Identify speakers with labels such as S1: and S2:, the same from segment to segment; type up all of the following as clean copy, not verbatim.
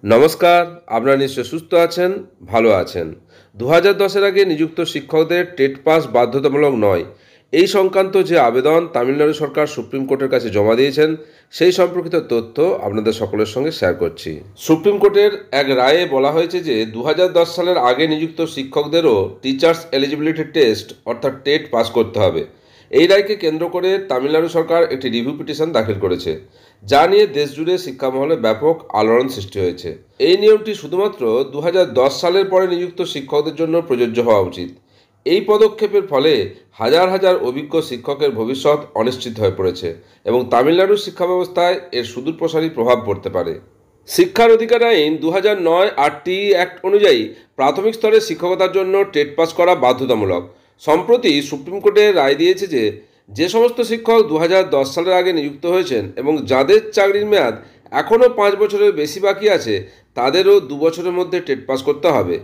S1: নমস্কার, আপনারা নিশ্চয় সুস্থ আছেন, ভালো আছেন। 2010-এর আগে নিযুক্ত শিক্ষকদের টেট পাস বাধ্যতামূলক নয়, এই সংক্রান্ত যে আবেদন তামিলনাড়ু সরকার সুপ্রিম কোর্টের কাছে জমা দিয়েছেন, সেই সম্পর্কিত তথ্য আপনাদের সকলের সঙ্গে শেয়ার করছি। সুপ্রিম কোর্টের এক রায়ে বলা হয়েছে যে 2010 সালের আগে নিযুক্ত শিক্ষকদেরও টিচার্স এলিজিবিলিটি টেস্ট অর্থাৎ টেট পাস করতে হবে। এই রায়কে কেন্দ্র করে তামিলনাড়ু সরকার একটি রিভিউ পিটিশন দাখিল করেছে, যা নিয়ে দেশজুড়ে শিক্ষা মহলে ব্যাপক আলোড়ন সৃষ্টি হয়েছে। এই নিয়মটি শুধুমাত্র 2010 সালের পরে নিযুক্ত শিক্ষকদের জন্য প্রযোজ্য হওয়া উচিত। এই পদক্ষেপের ফলে হাজার হাজার অভিজ্ঞ শিক্ষকের ভবিষ্যৎ অনিশ্চিত হয়ে পড়েছে এবং তামিলনাড়ুর শিক্ষা ব্যবস্থায় এর সুদূরপ্রসারী প্রভাব পড়তে পারে। শিক্ষার অধিকার আইন 2009 আরটি অ্যাক্ট অনুযায়ী প্রাথমিক স্তরে শিক্ষকতার জন্য টেট পাস করা বাধ্যতামূলক। সম্প্রতি সুপ্রিম কোর্টে রায় দিয়েছে যে যে সমস্ত শিক্ষক 2010 সালের আগে নিযুক্ত হয়েছেন এবং যাদের চাকরির মেয়াদ এখনও 5 বছরের বেশি বাকি আছে, তাদেরও 2 বছরের মধ্যে টেট পাস করতে হবে।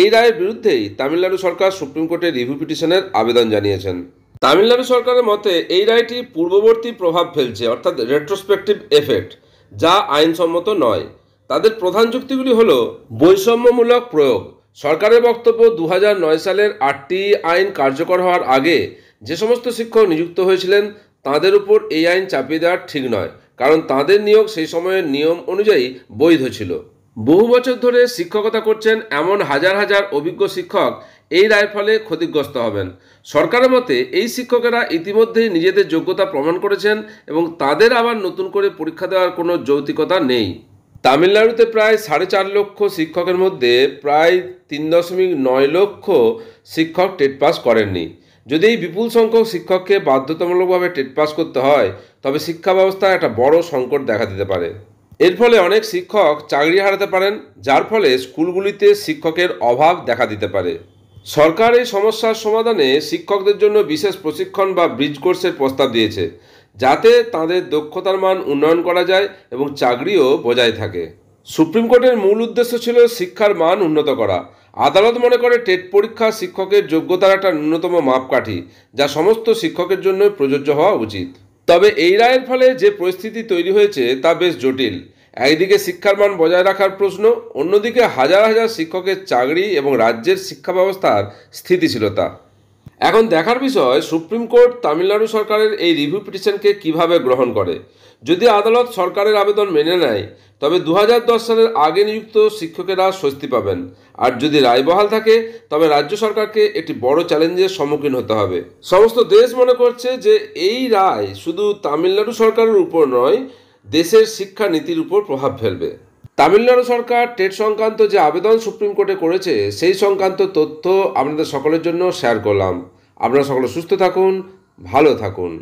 S1: এই রায়ের বিরুদ্ধেই তামিলনাড়ু সরকার সুপ্রিম কোর্টে রিভিউ পিটিশনের আবেদন জানিয়েছেন। তামিলনাড়ু সরকারের মতে এই রায়টি পূর্ববর্তী প্রভাব ফেলছে, অর্থাৎ রেট্রোস্পেক্টিভ এফেক্ট, যা আইনসম্মত নয়। তাদের প্রধান যুক্তিগুলি হল বৈষম্যমূলক প্রয়োগ। সরকারের বক্তব্য, 2009 সালের আরটি আইন কার্যকর হওয়ার আগে যে সমস্ত শিক্ষক নিযুক্ত হয়েছিলেন তাদের উপর এই আইন চাপিয়ে দেওয়া ঠিক নয়, কারণ তাদের নিয়োগ সেই সময়ের নিয়ম অনুযায়ী বৈধ ছিল। বহু বছর ধরে শিক্ষকতা করছেন এমন হাজার হাজার অভিজ্ঞ শিক্ষক এই রায়ের ফলে ক্ষতিগ্রস্ত হবেন। সরকারের মতে এই শিক্ষকেরা ইতিমধ্যেই নিজেদের যোগ্যতা প্রমাণ করেছেন এবং তাদের আবার নতুন করে পরীক্ষা দেওয়ার কোনো যৌক্তিকতা নেই। তামিলনাড়ুতে প্রায় 4.5 লক্ষ শিক্ষকের মধ্যে প্রায় 3.9 লক্ষ শিক্ষক টেট পাস করেননি। যদি এই বিপুল সংখ্যক শিক্ষককে বাধ্যতামূলকভাবে টেট পাস করতে হয়, তবে শিক্ষা ব্যবস্থায় একটা বড় সংকট দেখা দিতে পারে। এর ফলে অনেক শিক্ষক চাকরি হারাতে পারেন, যার ফলে স্কুলগুলিতে শিক্ষকের অভাব দেখা দিতে পারে। সরকার এই সমস্যার সমাধানে শিক্ষকদের জন্য বিশেষ প্রশিক্ষণ বা ব্রিজ কোর্সের প্রস্তাব দিয়েছে, যাতে তাদের দক্ষতার মান উন্নয়ন করা যায় এবং চাকরিও বজায় থাকে। সুপ্রিম কোর্টের মূল উদ্দেশ্য ছিল শিক্ষার মান উন্নত করা। আদালত মনে করে টেট পরীক্ষা শিক্ষকের যোগ্যতার একটা ন্যূনতম মাপকাঠি, যা সমস্ত শিক্ষকের জন্য প্রযোজ্য হওয়া উচিত। তবে এই রায়ের ফলে যে পরিস্থিতি তৈরি হয়েছে তা বেশ জটিল। একদিকে শিক্ষার মান বজায় রাখার প্রশ্ন, অন্যদিকে হাজার হাজার শিক্ষকের চাকরি এবং রাজ্যের শিক্ষা ব্যবস্থার স্থিতিশীলতা। এখন দেখার বিষয় সুপ্রিম কোর্ট তামিলনাড়ু সরকারের এই রিভিউ পিটিশনকে কিভাবে গ্রহণ করে। যদি আদালত সরকারের আবেদন মেনে নেয়, তবে 2010 সালের আগে নিযুক্ত শিক্ষকেরা স্বস্তি পাবেন। আর যদি রায় বহাল থাকে, তবে রাজ্য সরকারকে একটি বড় চ্যালেঞ্জের সম্মুখীন হতে হবে। সমস্ত দেশ মনে করছে যে এই রায় শুধু তামিলনাড়ু সরকারের উপর নয়, দেশের শিক্ষা নীতির উপর প্রভাব ফেলবে। তামিলনাড়ু সরকার টেট সংক্রান্ত যে আবেদন সুপ্রিম কোর্টে করেছে, সেই সংক্রান্ত তথ্য আপনাদের সকলের জন্য শেয়ার করলাম। আপনারা সকলে সুস্থ থাকুন, ভালো থাকুন।